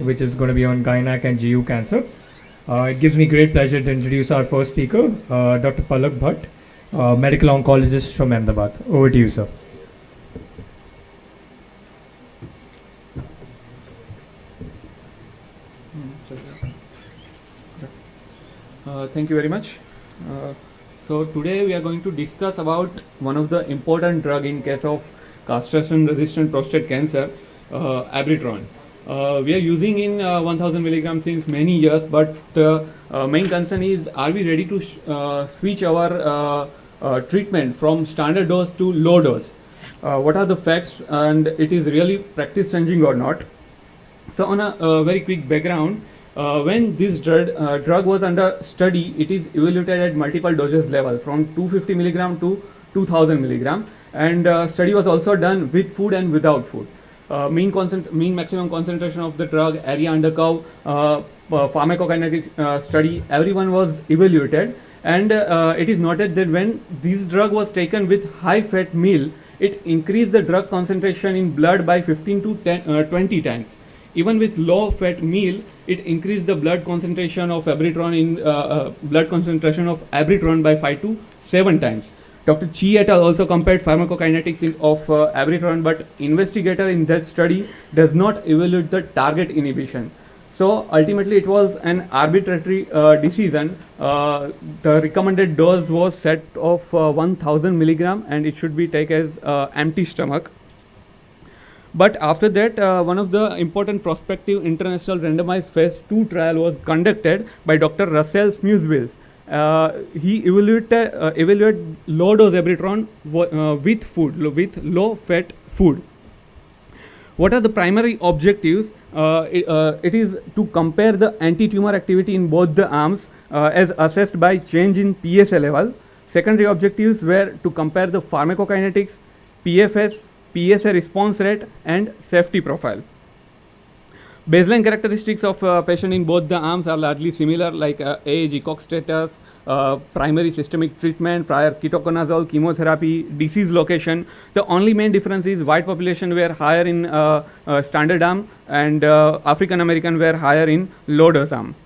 which is going to be on gynec and GU cancer. It gives me great pleasure to introduce our first speaker, Dr. Palak Bhatt, medical oncologist from Ahmedabad. Over to you, sir. Thank you very much. So today we are going to discuss about one of the important drug in case of castration-resistant prostate cancer, Abiraterone. We are using in 1000 milligrams since many years, but main concern is, are we ready to switch our treatment from standard dose to low dose? What are the facts, and it is really practice changing or not? So on a very quick background, when this drug was under study, it is evaluated at multiple doses level from 250 milligram to 2000 milligram, and study was also done with food and without food. Mean maximum concentration of the drug, area under curve, pharmacokinetic study, everyone was evaluated, and it is noted that when this drug was taken with high fat meal, it increased the drug concentration in blood by 15 to 20 times. Even with low fat meal, it increased the blood concentration of Abiraterone by 5 to 7 times. Dr. Chi et al. Also compared pharmacokinetics of Abiraterone, but investigator in that study does not evaluate the target inhibition. So ultimately it was an arbitrary decision. The recommended dose was set of 1000 milligram, and it should be taken as empty stomach. But after that, one of the important prospective international randomized phase 2 trial was conducted by Dr. Russell Smuswills. He evaluated low dose Abiraterone with food, with low fat food. What are the primary objectives? It is to compare the anti-tumor activity in both the arms as assessed by change in PSA level. Secondary objectives were to compare the pharmacokinetics, PFS, PSA response rate, and safety profile. Baseline characteristics of patient in both the arms are largely similar, like age, ECOG status, primary systemic treatment, prior ketoconazole, chemotherapy, disease location. The only main difference is white population were higher in standard arm, and African American were higher in low dose arm.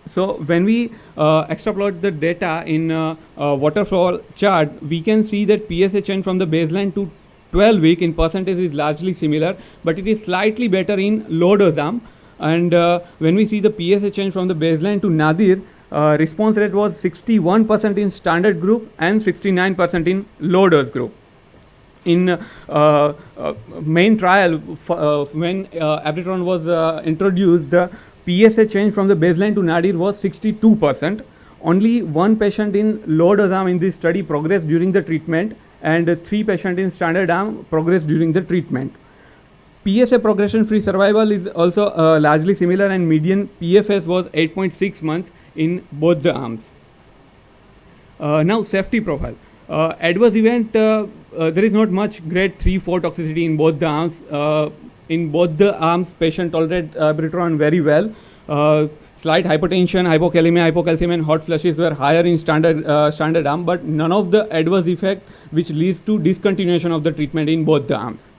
So when we extrapolate the data in waterfall chart, we can see that PSA change from the baseline to 12 week in percentage is largely similar, but it is slightly better in low dose arm. And when we see the PSA change from the baseline to nadir, response rate was 61% in standard group and 69% in low dose group. In main trial, when Abiraterone was introduced, the PSA change from the baseline to nadir was 62%. Only one patient in low dose arm in this study progressed during the treatment, and 3 patients in standard arm progressed during the treatment. PSA progression-free survival is also largely similar, and median PFS was 8.6 months in both the arms. Now safety profile. Adverse event, there is not much grade 3-4 toxicity in both the arms. In both the arms, patient tolerated Abiraterone very well. Slight hypotension, hypokalemia, hypocalcemia, and hot flushes were higher in standard arm, but none of the adverse effect which leads to discontinuation of the treatment in both the arms.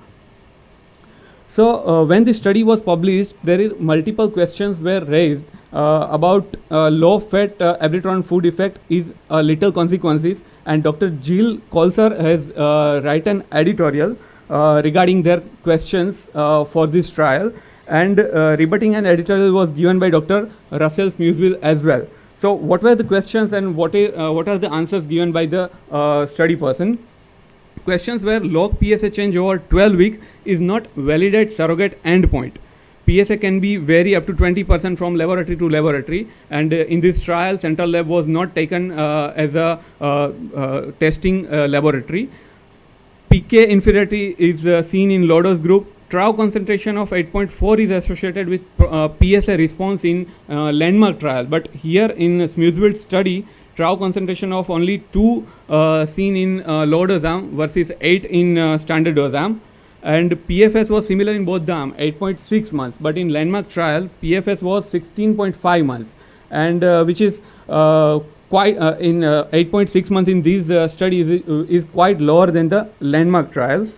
So when the study was published, there is multiple questions were raised about low fat Abiraterone food effect is little consequences, and Dr. Jill Colser has written editorial regarding their questions for this trial. And rebutting an editorial was given by Dr. Russell Smuswills as well. So what were the questions, and what are the answers given by the study person? Questions were: log PSA change over 12 weeks is not validated surrogate endpoint. PSA can be vary up to 20% from laboratory to laboratory, and in this trial, central lab was not taken as a testing laboratory. PK inferiority is seen in low dose group. Trough concentration of 8.4 is associated with PSA response in landmark trial, but here in Smuswills study, trough concentration of only 2 seen in low dose arm versus 8 in standard dose arm, and PFS was similar in both the arm, 8.6 months, but in landmark trial, PFS was 16.5 months, and which is quite in 8.6 months in these studies is quite lower than the landmark trial.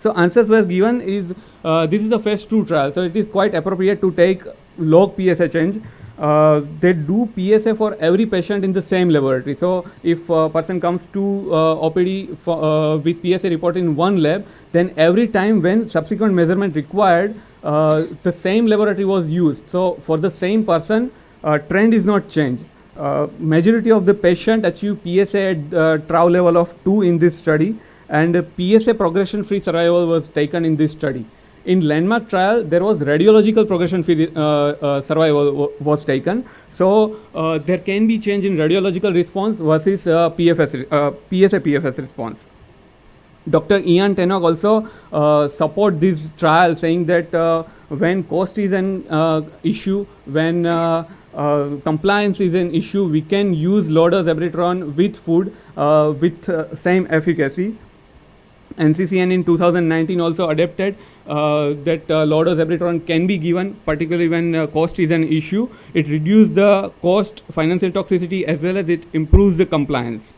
So answers were given is this is a phase 2 trial, so it is quite appropriate to take log PSA change. They do PSA for every patient in the same laboratory. So if a person comes to OPD with PSA report in one lab, then every time when subsequent measurement required, the same laboratory was used. So for the same person, trend is not changed. Majority of the patient achieve PSA at trial level of 2 in this study, and PSA progression-free survival was taken in this study. In landmark trial, there was radiological progression-free survival was taken. So there can be change in radiological response versus PSA-PFS response. Dr. Ian Tenok also support this trial, saying that when cost is an issue, when compliance is an issue, we can use low-dose abiraterone with food with same efficacy. NCCN in 2019 also adapted that low-dose abiraterone can be given, particularly when cost is an issue. It reduces the cost, financial toxicity, as well as it improves the compliance.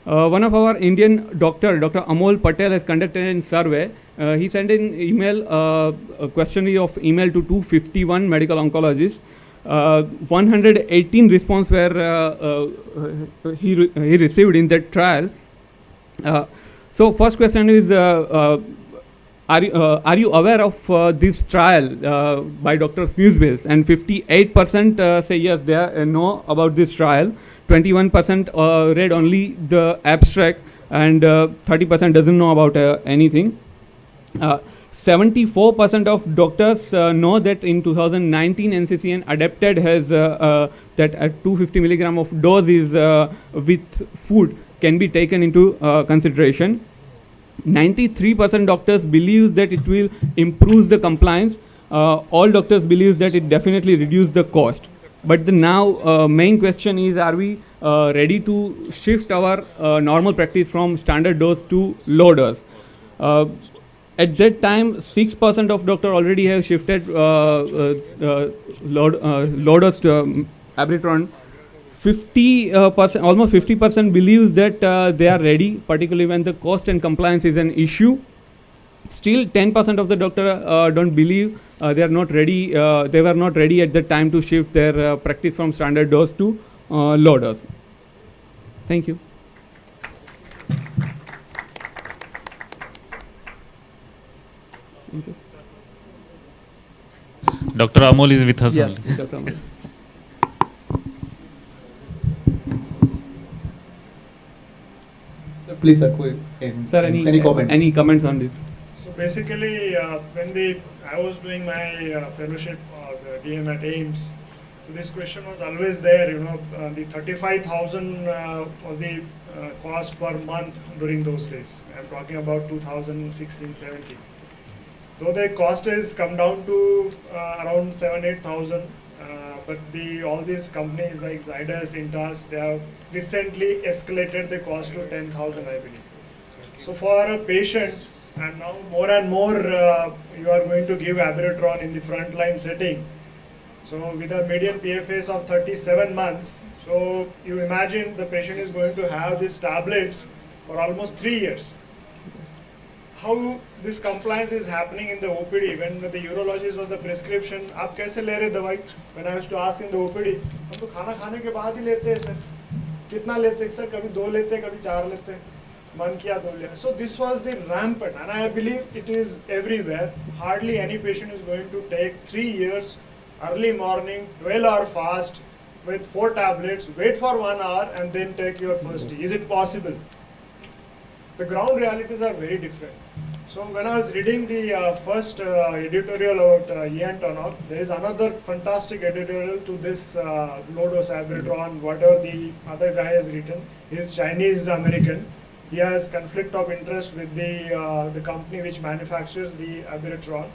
One of our Indian doctor, Dr. Amol Patel, has conducted a survey. He sent an email, a questionnaire of email to 251 medical oncologists. 118 response were he received in that trial. So first question is, are you aware of this trial by Dr. Smuesbills? And 58% say yes, they know about this trial. 21% read only the abstract, and 30% doesn't know about anything. 74% of doctors know that in 2019 NCCN adapted has that at 250 milligram of dose is with food can be taken into consideration. 93% doctors believe that it will improve the compliance. All doctors believe that it definitely reduces the cost. But the now main question is, are we ready to shift our normal practice from standard dose to low dose? At that time, 6% of doctors already have shifted low dose to abiraterone. 50%, almost 50% believes that they are ready, particularly when the cost and compliance is an issue. Still, 10% of the doctor don't believe they are not ready. They were not ready at the time to shift their practice from standard dose to low dose. Thank you. Dr. Amol is with us Yes, only. Dr. Amol. Please, sir, quick. Sir, any comment? Any comments on this? So basically, when I was doing my fellowship, the DM at AIMS, so this question was always there. You know, the 35,000 was the cost per month during those days. I'm talking about 2016-17. Though the cost has come down to around 7-8,000, but all these companies like Zydus, Intas, they have recently escalated the cost to 10,000, I believe. So for a patient, and now more and more you are going to give abiraterone in the frontline setting. So with a median PFS of 37 months, so you imagine the patient is going to have these tablets for almost 3 years. How this compliance is happening in the OPD when the urologist was the prescription, आप कैसे ले रहे दवाई? When I used to ask in the OPD, हम तो खाना खाने के बाद ही लेते हैं सर. कितना लेते हैं सर? कभी 2 लेते हैं, कभी 4 लेते हैं. मन किया 2 लिया. So this was the rampant, and I believe it is everywhere. Hardly any patient is going to take 3 years, early morning, 12-hour fast with 4 tablets, wait for 1 hour, and then take your first tea. Is it possible? The ground realities are very different. So when I was reading the first editorial about Ian Tenok, there is another fantastic editorial to this low-dose abiraterone, whatever the other guy has written. He is Chinese-American. He has conflict of interest with the company which manufactures the abiraterone.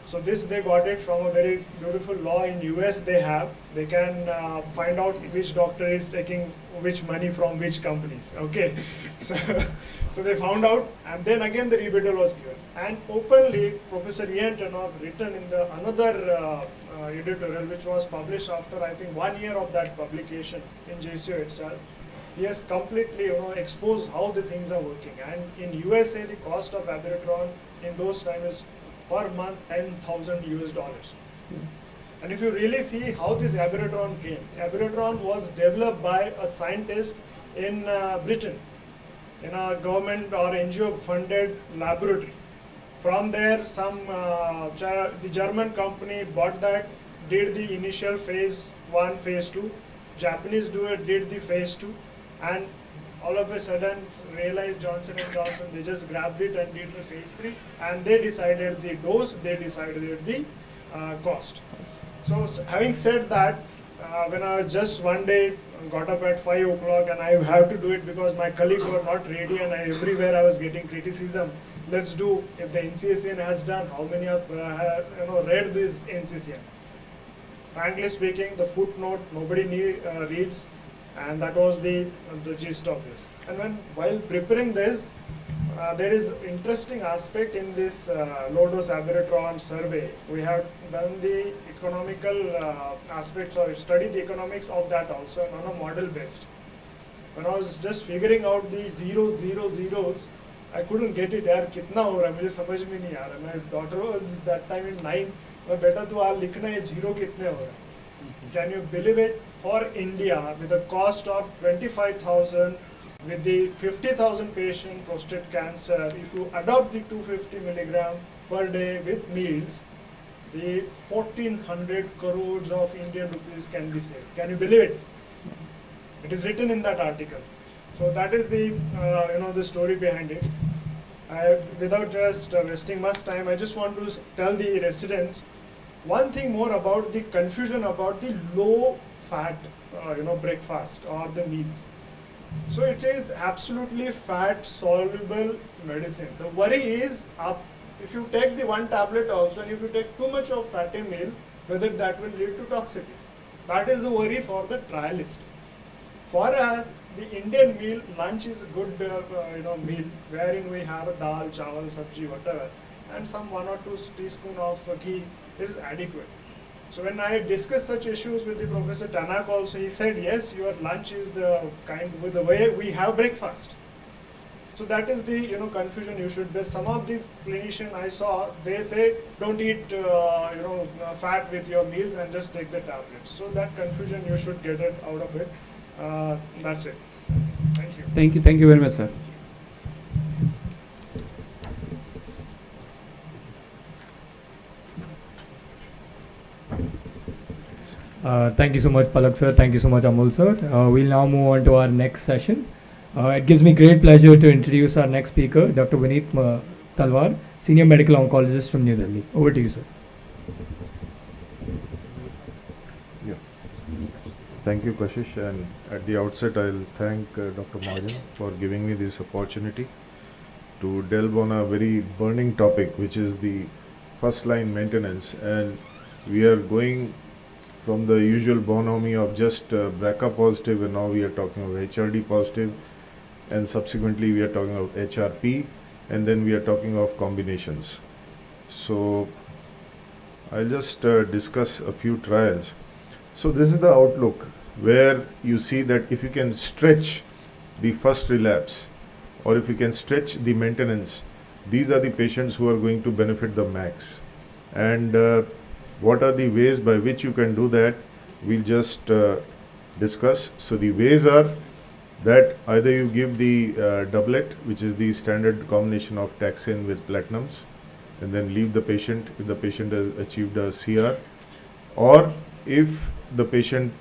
So this they got it from a very beautiful law in US they have. They can find out which doctor is taking which money from which companies. Okay, so they found out, and then again the rebuttal was given. And openly, Professor Ian Tenok written in the another editorial which was published after I think 1 year of that publication in JCO itself. he has completely exposed how the things are working. And in USA, the cost of Abiraterone in those times is per month $10,000. And if you really see how this Abiraterone came, Abiraterone was developed by a scientist in Britain, in a government or NGO funded laboratory. From there, the German company bought that, did the initial phase 1, phase 2. Japanese did the phase 2, and all of a sudden realized Johnson & Johnson, they just grabbed it and did the phase 3, and they decided the dose, they decided the cost. So having said that, when I just one day got up at 5 o'clock and I have to do it because my colleagues were not ready and everywhere I was getting criticism. Let's do, if the NCCN has done, how many have read this NCCN? Frankly speaking, the footnote nobody reads, and that was the gist of this. And while preparing this, there is interesting aspect in this low-dose Abiraterone survey. We have done the economical aspects or studied the economics of that also, and on a model based. When I was just figuring out the zeros, I couldn't get it. यार कितना हो रहा है मुझे समझ में नहीं आ रहा. My daughter was that time in 9. मैं बेटा तू आ लिखना ये जीरो कितने हो रहा है. Can you believe it? For India, with a cost of 25,000, with the 50,000 patient prostate cancer, if you adopt the 250 milligram per day with meals, the 1400 crores of Indian rupees can be saved. Can you believe it? It is written in that article. So that is the the story behind it. Without just wasting much time, I just want to tell the residents one thing more about the confusion about the low fat breakfast or the meals. So it is absolutely fat soluble medicine. The worry is if you take the one tablet also, and if you take too much of fatty meal, whether that will lead to toxicities. That is the worry for the trialist. For us, the Indian meal, lunch is a good meal, wherein we have a dal, chawal, sabji, whatever, and some 1 or 2 teaspoon of ghee is adequate. So when I discussed such issues with the Professor Tanak also, he said, yes, your lunch is the kind with the way we have breakfast. So that is the confusion you should bear. Some of the clinicians I saw, they say don't eat fat with your meals and just take the tablets. So that confusion you should get it out of it. That's it. Thank you. Thank you very much, sir. Thank you so much, Palak sir. Thank you so much, Amol sir. We'll now move on to our next session. It gives me great pleasure to introduce our next speaker, Dr. Vineet Talwar, Senior Medical Oncologist from New Delhi. Over to you, sir. Yeah. Thank you, Kashish. And at the outset, I'll thank Dr. Mahajan for giving me this opportunity to delve on a very burning topic, which is the first line maintenance. And we are going from the usual bonhomie of just BRCA positive, and now we are talking of HRD positive, and subsequently we are talking of HRP, and then we are talking of combinations. So I'll just discuss a few trials. So this is the outlook where you see that if you can stretch the first relapse, or if you can stretch the maintenance, these are the patients who are going to benefit the max. And what are the ways by which you can do that? We'll just discuss. So the ways are that either you give the doublet, which is the standard combination of taxane with platinums, and then leave the patient if the patient has achieved a CR, or if the patient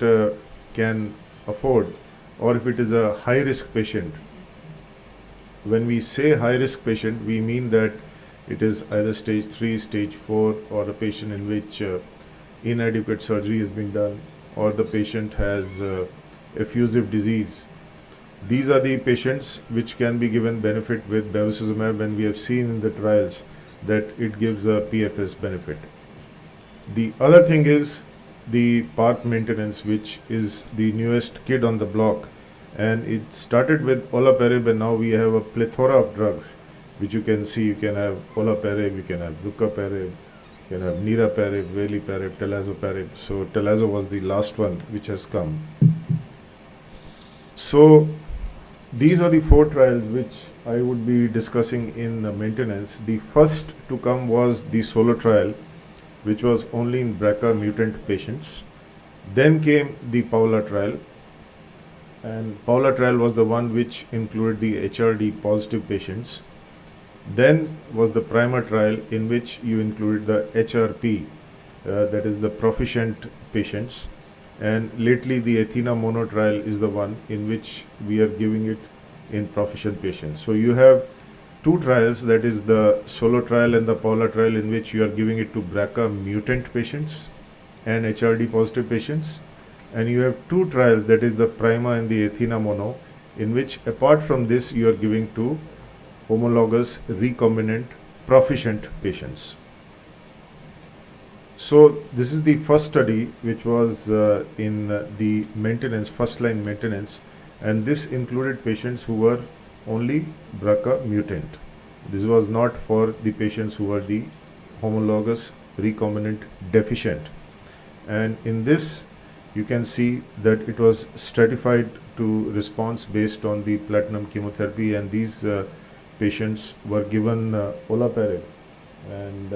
can afford, or if it is a high risk patient. When we say high risk patient, we mean that it is either stage 3, stage 4, or a patient in which inadequate surgery has been done, or the patient has effusive disease. These are the patients which can be given benefit with bevacizumab, and we have seen in the trials that it gives a PFS benefit. The other thing is the PARP maintenance, which is the newest kid on the block, and it started with olaparib, and now we have a plethora of drugs which you can see. You can have olaparib, you can have rucaparib, you can have niraparib, veliparib, talazoparib. So talazo was the last one which has come. So these are the 4 trials which I would be discussing in maintenance. The first to come was the solo trial, which was only in BRCA mutant patients. Then came the Paula trial, and Paula trial was the one which included the HRD positive patients. Then was the primer trial, in which you included the HRP, that is the proficient patients. And lately the Athena mono trial is the one in which we are giving it in proficient patients. So you have 2 trials, that is the solo trial and the Paula trial, in which you are giving it to BRCA mutant patients and HRD positive patients. And you have 2 trials, that is the Prima and the Athena mono, in which apart from this you are giving to homologous recombinant proficient patients. So this is the first study which was in the maintenance, first line maintenance, and this included patients who were only BRCA mutant. This was not for the patients who were the homologous recombinant deficient. And in this you can see that it was stratified to response based on the platinum chemotherapy, and these patients were given olaparib. And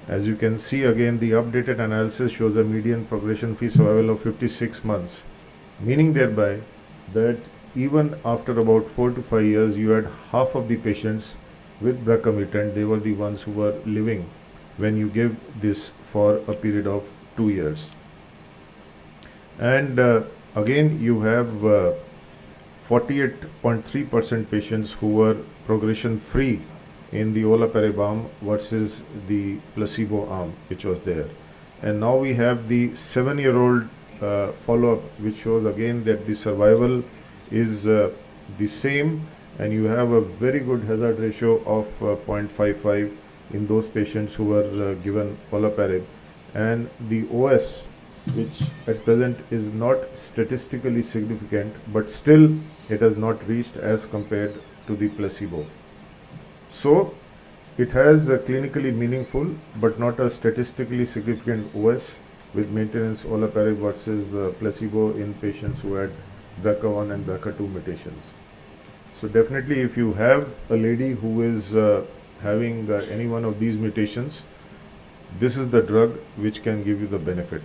as you can see, again the updated analysis shows a median progression-free survival of 56 months, meaning thereby that even after about 4 to 5 years, you had half of the patients with BRCA mutant, they were the ones who were living when you give this for a period of 2 years. And again you have 48.3% patients who were progression free in the olaparib arm versus the placebo arm which was there. And now we have the 7-year-old follow-up, which shows again that the survival is the same, and you have a very good hazard ratio of 0.55 in those patients who were given olaparib. And the OS, which at present is not statistically significant, but still it has not reached as compared to the placebo. So it has a clinically meaningful but not a statistically significant OS with maintenance olaparib versus placebo in patients who had BRCA1 and BRCA2 mutations. So definitely, if you have a lady who is having any one of these mutations, this is the drug which can give you the benefit.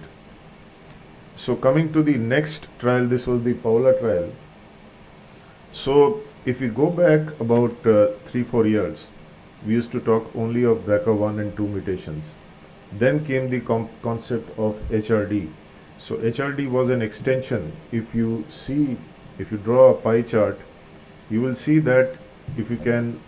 So coming to the next trial, this was the Paula trial. So if we go back about 3-4 years, we used to talk only of BRCA1 and 2 mutations. Then came the concept of HRD. So HRD was an extension. If you draw a pie chart, you will see that if you can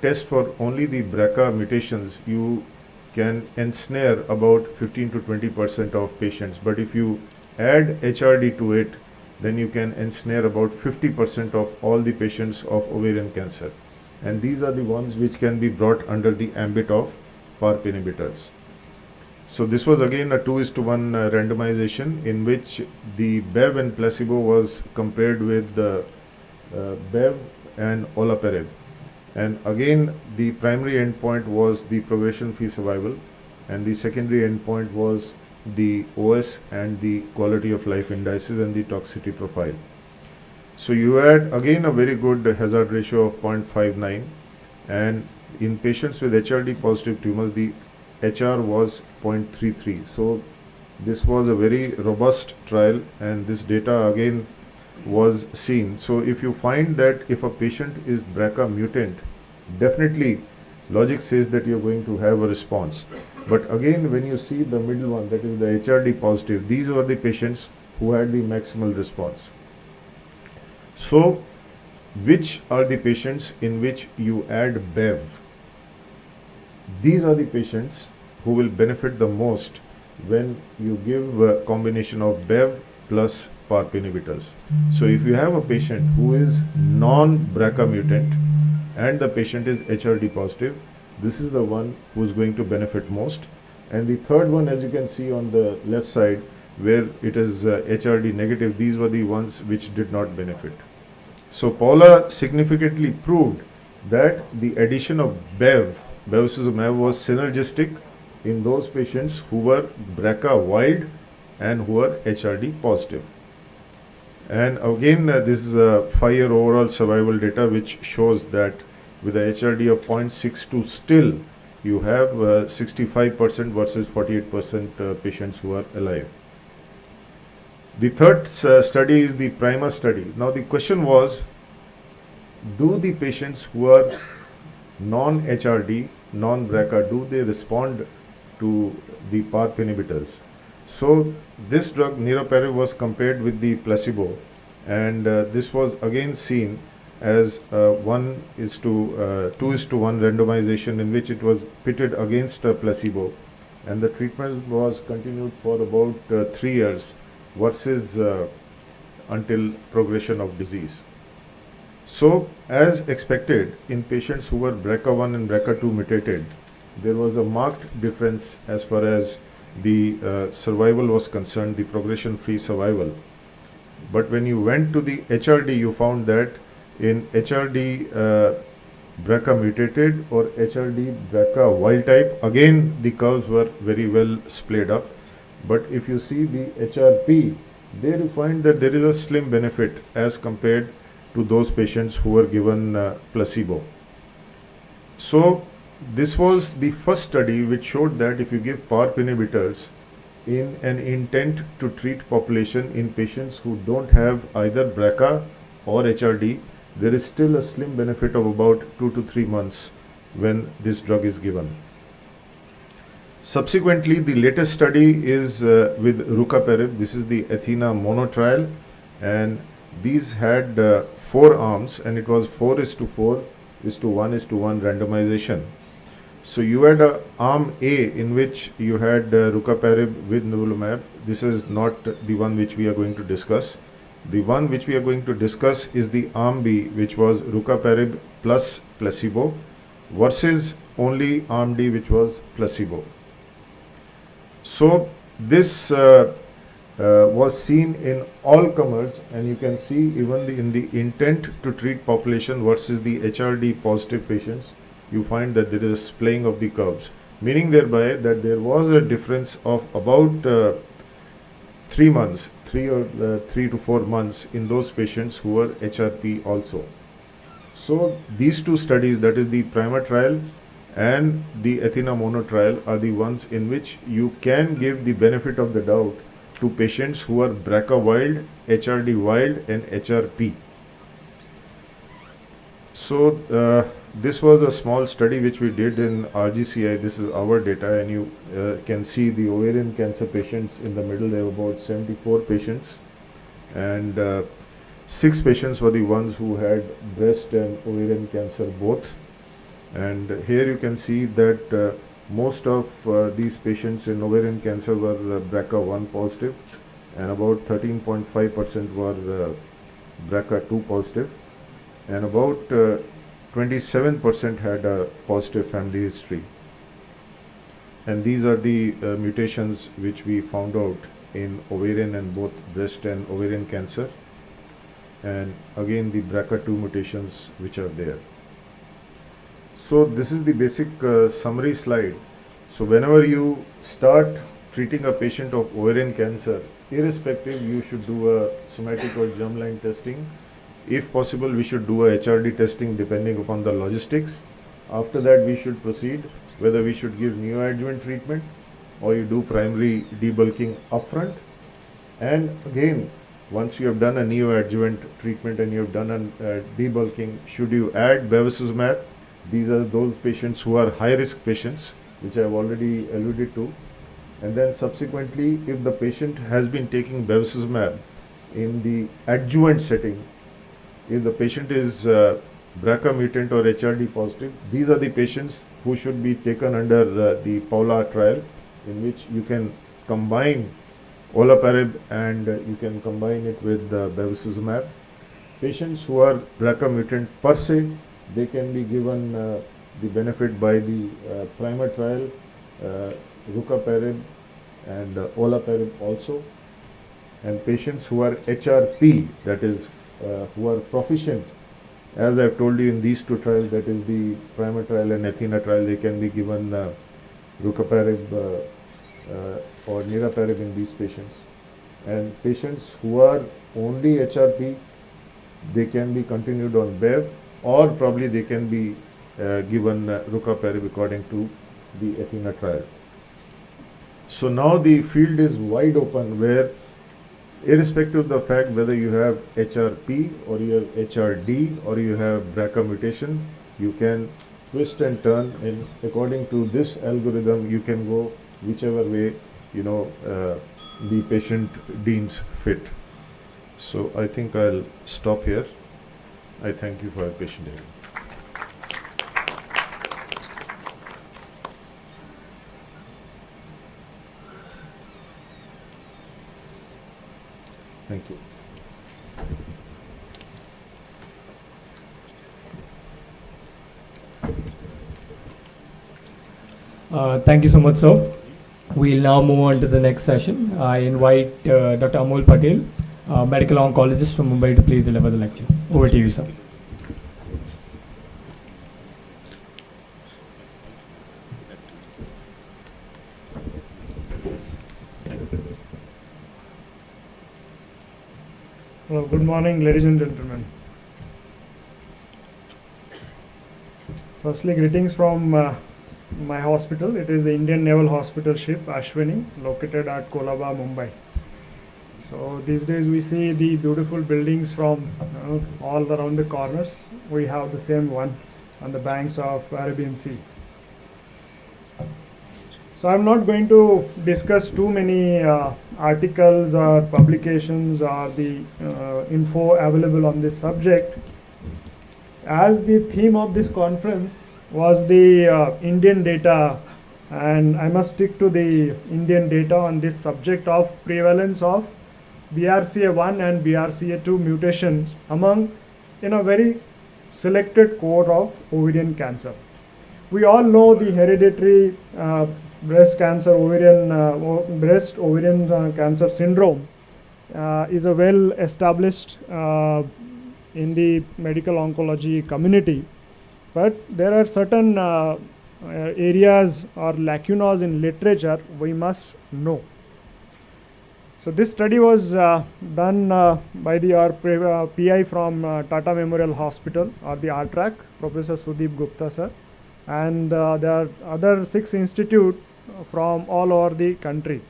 test for only the BRCA mutations, you can ensnare about 15 to 20% of patients. But if you add HRD to it, then you can ensnare about 50% of all the patients of ovarian cancer. And these are the ones which can be brought under the ambit of PARP inhibitors. So this was again a 2:1 randomization in which the Bev and placebo was compared with the Bev and olaparib. And again the primary endpoint was the progression-free survival, and the secondary endpoint was the OS and the quality of life indices and the toxicity profile. So you had again a very good hazard ratio of 0.59, and in patients with HRD positive tumors the HR was 0.33. So this was a very robust trial, and this data again was seen. So if you find that if a patient is BRCA mutant, definitely logic says that you're going to have a response. But again, when you see the middle one, that is the HRD positive, these are the patients who had the maximal response. So which are the patients in which you add Bev? These are the patients who will benefit the most when you give a combination of Bev plus PARP inhibitors. So if you have a patient who is non-BRCA mutant and the patient is HRD positive, this is the one who is going to benefit most. And the third one, as you can see on the left side, where it is HRD negative, these were the ones which did not benefit. So Paula significantly proved that the addition of bevacizumab was synergistic in those patients who were BRCA wild and who were HRD positive. And again, this is a 5-year overall survival data which shows that with a HRD of 0.62 still you have 65% versus 48% patients who are alive. The third study is the PRIMA study. Now the question was, do the patients who are non-HRD, non-BRCA, do they respond to the PARP inhibitors? So this drug niraparib was compared with the placebo, and this was again seen as 2:1 randomization in which it was pitted against a placebo, and the treatment was continued for about 3 years versus until progression of disease. So as expected, in patients who were BRCA1 and BRCA2 mutated, there was a marked difference as far as the survival was concerned, the progression-free survival. But when you went to the HRD, you found that in HRD BRCA mutated or HRD BRCA wild type, again the curves were very well splayed up. But if you see the HRP, there you find that there is a slim benefit as compared to those patients who were given placebo. So this was the first study which showed that if you give PARP inhibitors in an intent to treat population in patients who don't have either BRCA or HRD, there is still a slim benefit of about 2 to 3 months when this drug is given. Subsequently, the latest study is with rucaparib. This is the Athena mono trial, and these had 4 arms, and it was 4:1:1 randomization. So you had a arm A in which you had rucaparib with nivolumab. This is not the one which we are going to discuss. The one which we are going to discuss is the arm B, which was rucaparib plus placebo, versus only arm D, which was placebo. So this was seen in all comers, and you can see even in the intent to treat population versus the HRD positive patients, you find that there is a splaying of the curves, meaning thereby that there was a difference of about 3 months, 3 to 4 months in those patients who were HRP also. So these two studies, that is the PRIMA trial and the Athena mono trial, are the ones in which you can give the benefit of the doubt to patients who are BRCA wild, HRD wild and HRP. So this was a small study which we did in RGCI. This is our data, and you can see the ovarian cancer patients in the middle. There were about 74 patients, and 6 patients were the ones who had breast and ovarian cancer both. And here you can see that most of these patients in ovarian cancer were BRCA1 positive, and about 13.5% were BRCA2 positive, and about 27% had a positive family history. And these are the mutations which we found out in ovarian and both breast and ovarian cancer, and again the BRCA2 mutations which are there. So this is the basic summary slide. So whenever you start treating a patient of ovarian cancer, irrespective, you should do a somatic or germline testing. If possible, we should do a HRD testing depending upon the logistics. After that, we should proceed whether we should give neoadjuvant treatment or you do primary debulking upfront. And again, once you have done a neoadjuvant treatment and you have done a debulking, should you add bevacizumab? These are those patients who are high-risk patients, which I have already alluded to. And then subsequently, if the patient has been taking bevacizumab in the adjuvant setting, if the patient is BRCA mutant or HRD positive, these are the patients who should be taken under the Paula trial, in which you can combine olaparib and you can combine it with bevacizumab. Patients who are BRCA mutant per se, they can be given the benefit by the PRIMA trial, rucaparib and olaparib also. And patients who are HRP, that is who are proficient, as I've told you in these two trials, that is the PRIMA trial and Athena trial, they can be given rucaparib or niraparib in these patients. And patients who are only HRP, they can be continued on BEV, or probably they can be given rucaparib according to the Athena trial. So now the field is wide open, where irrespective of the fact whether you have HRP or you have HRD or you have BRCA mutation, you can twist and turn, and according to this algorithm you can go whichever way the patient deems fit. So I think I'll stop here. I thank you for your patient hearing. Thank you. Thank you so much, sir. We'll now move on to the next session. I invite Dr. Amol Patel, medical oncologist from Mumbai, to please deliver the lecture. Over to you, sir. Well, good morning, ladies and gentlemen. Firstly, greetings from my hospital. It is the Indian Naval Hospital ship Ashwini, located at Kolaba, Mumbai. So these days we see the beautiful buildings from all around the corners. We have the same one on the banks of Arabian Sea. So I'm not going to discuss too many articles or publications or the info available on this subject, as the theme of this conference was the Indian data, and I must stick to the Indian data on this subject of prevalence of BRCA1 and BRCA2 mutations among very selected cohort of ovarian cancer. We all know the hereditary breast cancer, ovarian cancer syndrome is a well established in the medical oncology community, but there are certain areas or lacunas in literature we must know. So this study was done by our PI from Tata Memorial Hospital, or the RTRAC, Professor Sudeep Gupta sir, and there are other 6 institutes from all over the country.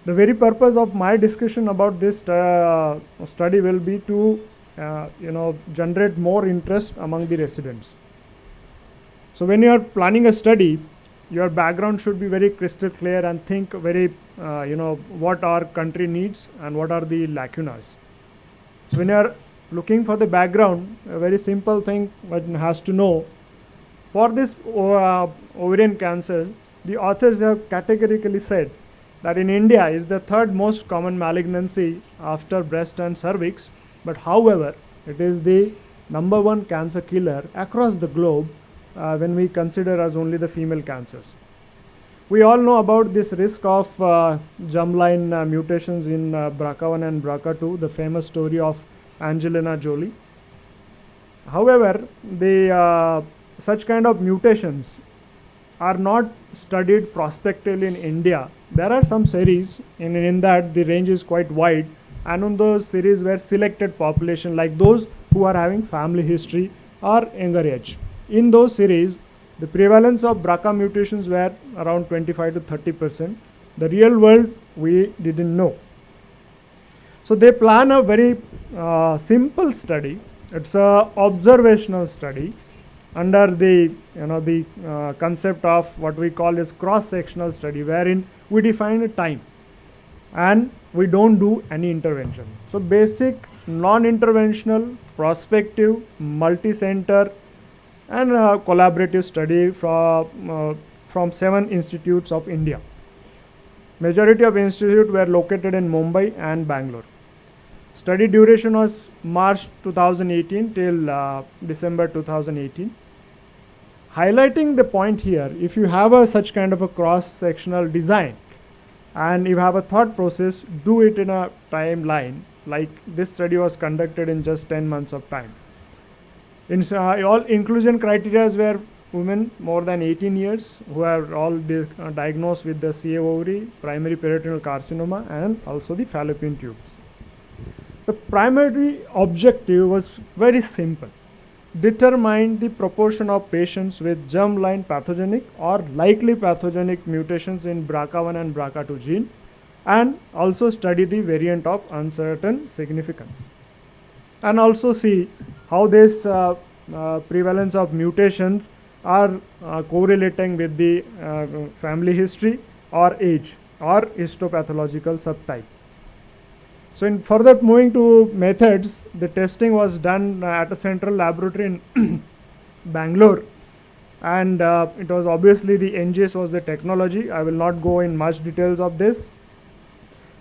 The very purpose of my discussion about this study will be to generate more interest among the residents. So when you are planning a study, your background should be very crystal clear, and think very what our country needs and what are the lacunas. So when you are looking for the background, a very simple thing one has to know. For this ovarian cancer, the authors have categorically said that in India is the 3rd most common malignancy after breast and cervix, but however it is the #1 cancer killer across the globe when we consider as only the female cancers. We all know about this risk of germline mutations in BRCA1 and BRCA2, the famous story of Angelina Jolie. However, such kind of mutations are not studied prospectively in India. There are some series in that the range is quite wide, and on those series were selected population, like those who are having family history or younger age. In those series, the prevalence of BRCA mutations were around 25 to 30%. The real world we didn't know. So they plan a very simple study. It's a observational study under the concept of what we call as cross-sectional study, wherein we define a time and we don't do any intervention. So basic non-interventional, prospective, multi-center and collaborative study from 7 institutes of India. Majority of institutes were located in Mumbai and Bangalore. Study duration was March 2018 till December 2018. Highlighting the point here, if you have such kind of a cross-sectional design and you have a thought process, do it in a timeline, like this study was conducted in just 10 months of time. All inclusion criteria were women more than 18 years who are all diagnosed with the CA ovary, primary peritoneal carcinoma, and also the fallopian tubes. The primary objective was very simple: determine the proportion of patients with germline pathogenic or likely pathogenic mutations in BRCA1 and BRCA2 gene, and also study the variant of uncertain significance, and also see how this prevalence of mutations are correlating with the family history or age or histopathological subtype. So in further moving to methods, the testing was done at a central laboratory in Bangalore, and it was obviously the NGS was the technology. I will not go in much details of this.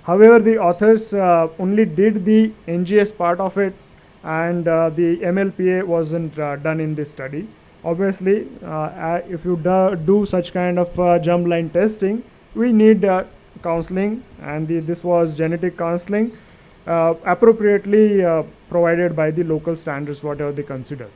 However, the authors only did the NGS part of it, and the MLPA wasn't done in this study. Obviously, if you do such kind of germline testing, we need counseling, and this was genetic counseling appropriately provided by the local standards, whatever they consider.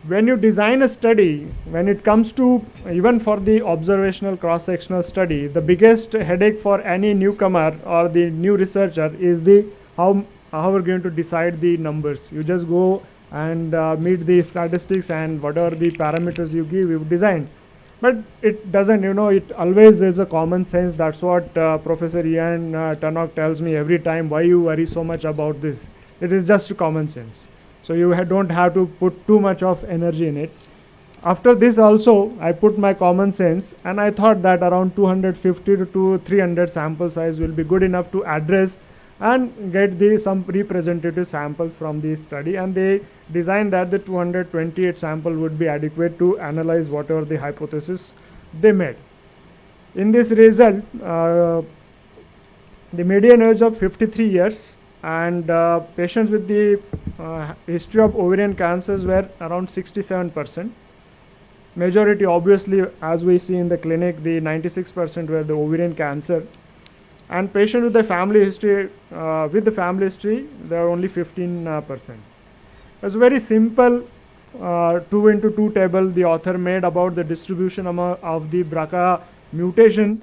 When you design a study, when it comes to even for the observational cross-sectional study, the biggest headache for any newcomer or the new researcher is the how we're going to decide the numbers. You just go and meet the statistics, and whatever the parameters you give, you design. But it doesn't, it always is a common sense. That's what Professor Ian Tannock tells me every time. Why you worry so much about this? It is just common sense. So you don't have to put too much of energy in it. After this also, I put my common sense, and I thought that around 250 to 300 sample size will be good enough to address and get some representative samples from this study, and they designed that the 228 sample would be adequate to analyze whatever the hypothesis they made. In this result, the median age of 53 years, and patients with the history of ovarian cancers were around 67%. Majority, obviously, as we see in the clinic, the 96% were the ovarian cancer. And patients with the family history, there are only 15%. It's a very simple 2x2 table the author made about the distribution of the BRCA mutation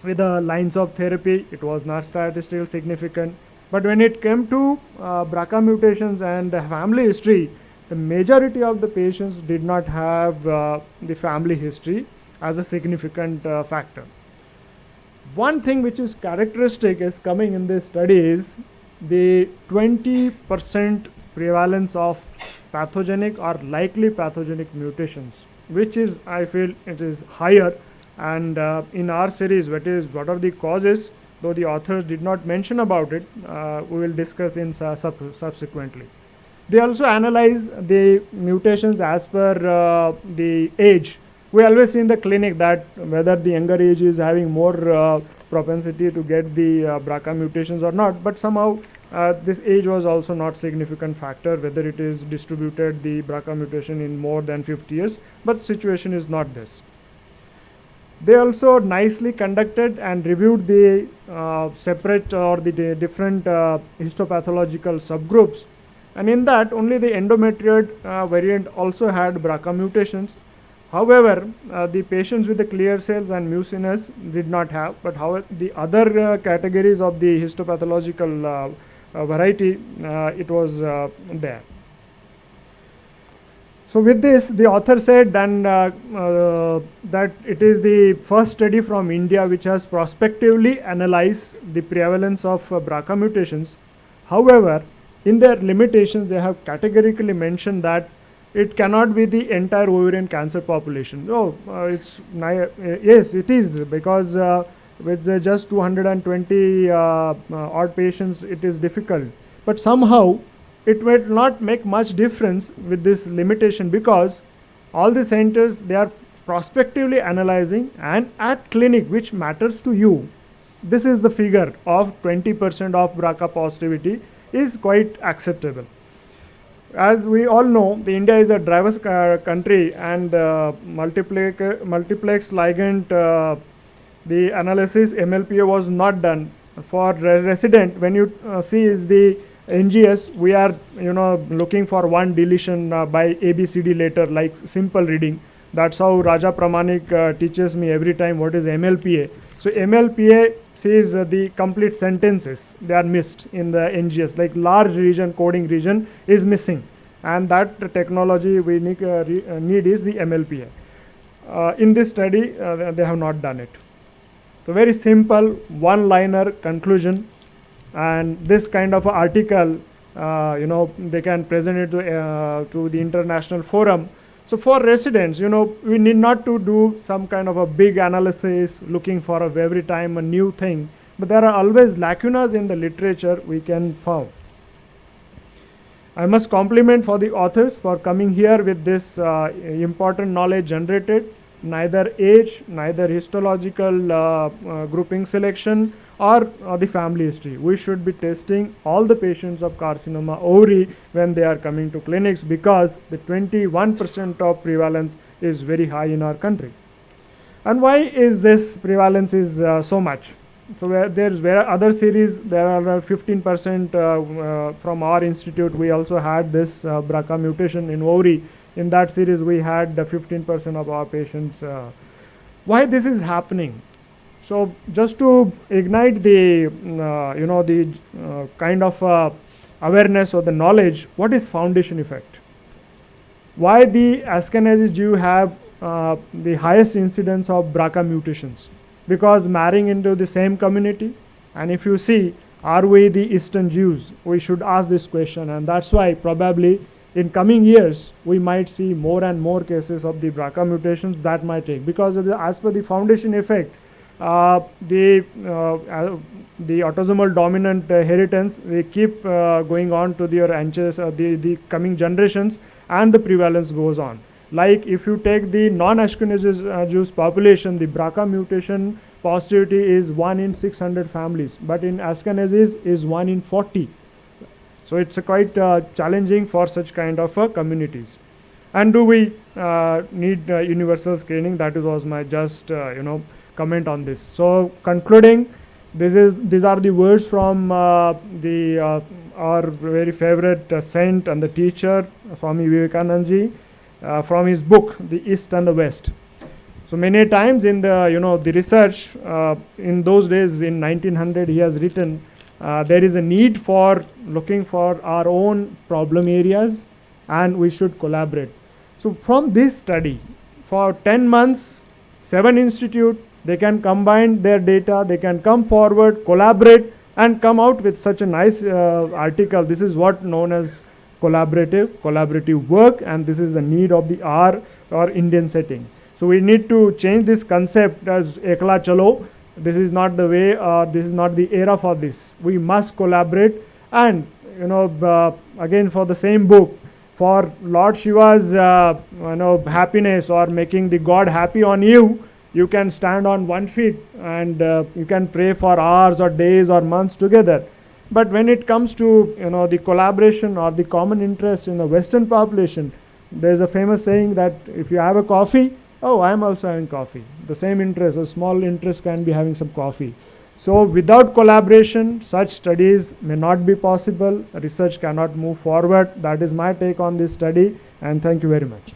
with the lines of therapy. It was not statistically significant. But when it came to BRCA mutations and the family history, the majority of the patients did not have the family history as a significant factor. One thing which is characteristic is coming in this study is the 20% prevalence of pathogenic or likely pathogenic mutations, which is, I feel, it is higher. And in our series, what are the causes, though the authors did not mention about it, we will discuss in subsequently. They also analyze the mutations as per the age. We always see in the clinic that whether the younger age is having more propensity to get the BRCA mutations or not, but somehow this age was also not significant factor, whether it is distributed the BRCA mutation in more than 50 years, but situation is not this. They also nicely conducted and reviewed the separate or the different histopathological subgroups, and in that only the endometrioid variant also had BRCA mutations. However, the patients with the clear cells and mucinous did not have, but however the other categories of the histopathological variety, it was there. So with this, the author said that it is the first study from India which has prospectively analyzed the prevalence of BRCA mutations. However, in their limitations, they have categorically mentioned that it cannot be the entire ovarian cancer population. No, yes, it is, because with just 220 odd patients, it is difficult. But somehow, it will not make much difference with this limitation, because all the centers, they are prospectively analyzing, and at clinic, which matters to you, this is the figure of 20% of BRCA positivity is quite acceptable. As we all know, India is a diverse country, and multiplex ligand, the analysis MLPA was not done. For resident, when you see is the NGS, we are looking for one deletion by ABCD letter, like simple reading. That's how Raja Pramanik teaches me every time what is MLPA. So MLPA says the complete sentences, they are missed in the NGS, like large region, coding region is missing, and that technology we need is the MLPA. In this study, they have not done it. So very simple, one-liner conclusion, and this kind of article, they can present it to the international forum. So for residents, we need not to do some kind of a big analysis, looking for every time a new thing, but there are always lacunas in the literature we can found. I must compliment for the authors for coming here with this important knowledge generated, neither age, neither histological grouping selection, or the family history. We should be testing all the patients of carcinoma ovary when they are coming to clinics, because the 21% of prevalence is very high in our country. And why is this prevalence is so much? So there's other series, there are 15% from our institute. We also had this BRCA mutation in ovary. In that series, we had 15% of our patients. Why this is happening? So just to ignite the kind of awareness or the knowledge, what is foundation effect? Why the Ashkenazis Jew have the highest incidence of BRCA mutations? Because marrying into the same community, and if you see, are we the Eastern Jews? We should ask this question, and that's why probably in coming years we might see more and more cases of the BRCA mutations that might take, because of as per the foundation effect, the autosomal dominant inheritance, they keep going on to their the coming generations, and the prevalence goes on. Like if you take the non-Ashkenazi Jews population, the BRCA mutation positivity is 1 in 600 families, but in Ashkenazis is 1 in 40. So it's quite challenging for such kind of communities. And do we need universal screening? That was my just comment on this. So concluding, these are the words from our very favorite saint and the teacher, Swami Vivekananda ji, from his book, The East and the West. So many times in the the research in those days in 1900 he has written there is a need for looking for our own problem areas, and we should collaborate. So from this study, for 10 months, 7 institutes, they can combine their data, they can come forward, collaborate, and come out with such a nice article. This is what known as collaborative work, and this is the need of the hour or Indian setting. So we need to change this concept as ekla chalo. This is not the way, this is not the era for this. We must collaborate, and again for the same book, for Lord Shiva's happiness or making the God happy on you, you can stand on one feet and you can pray for hours or days or months together. But when it comes to the collaboration or the common interest in the Western population, there's a famous saying that if you have a coffee, oh, I'm also having coffee. The same interest, a small interest can be having some coffee. So without collaboration, such studies may not be possible. Research cannot move forward. That is my take on this study, and thank you very much.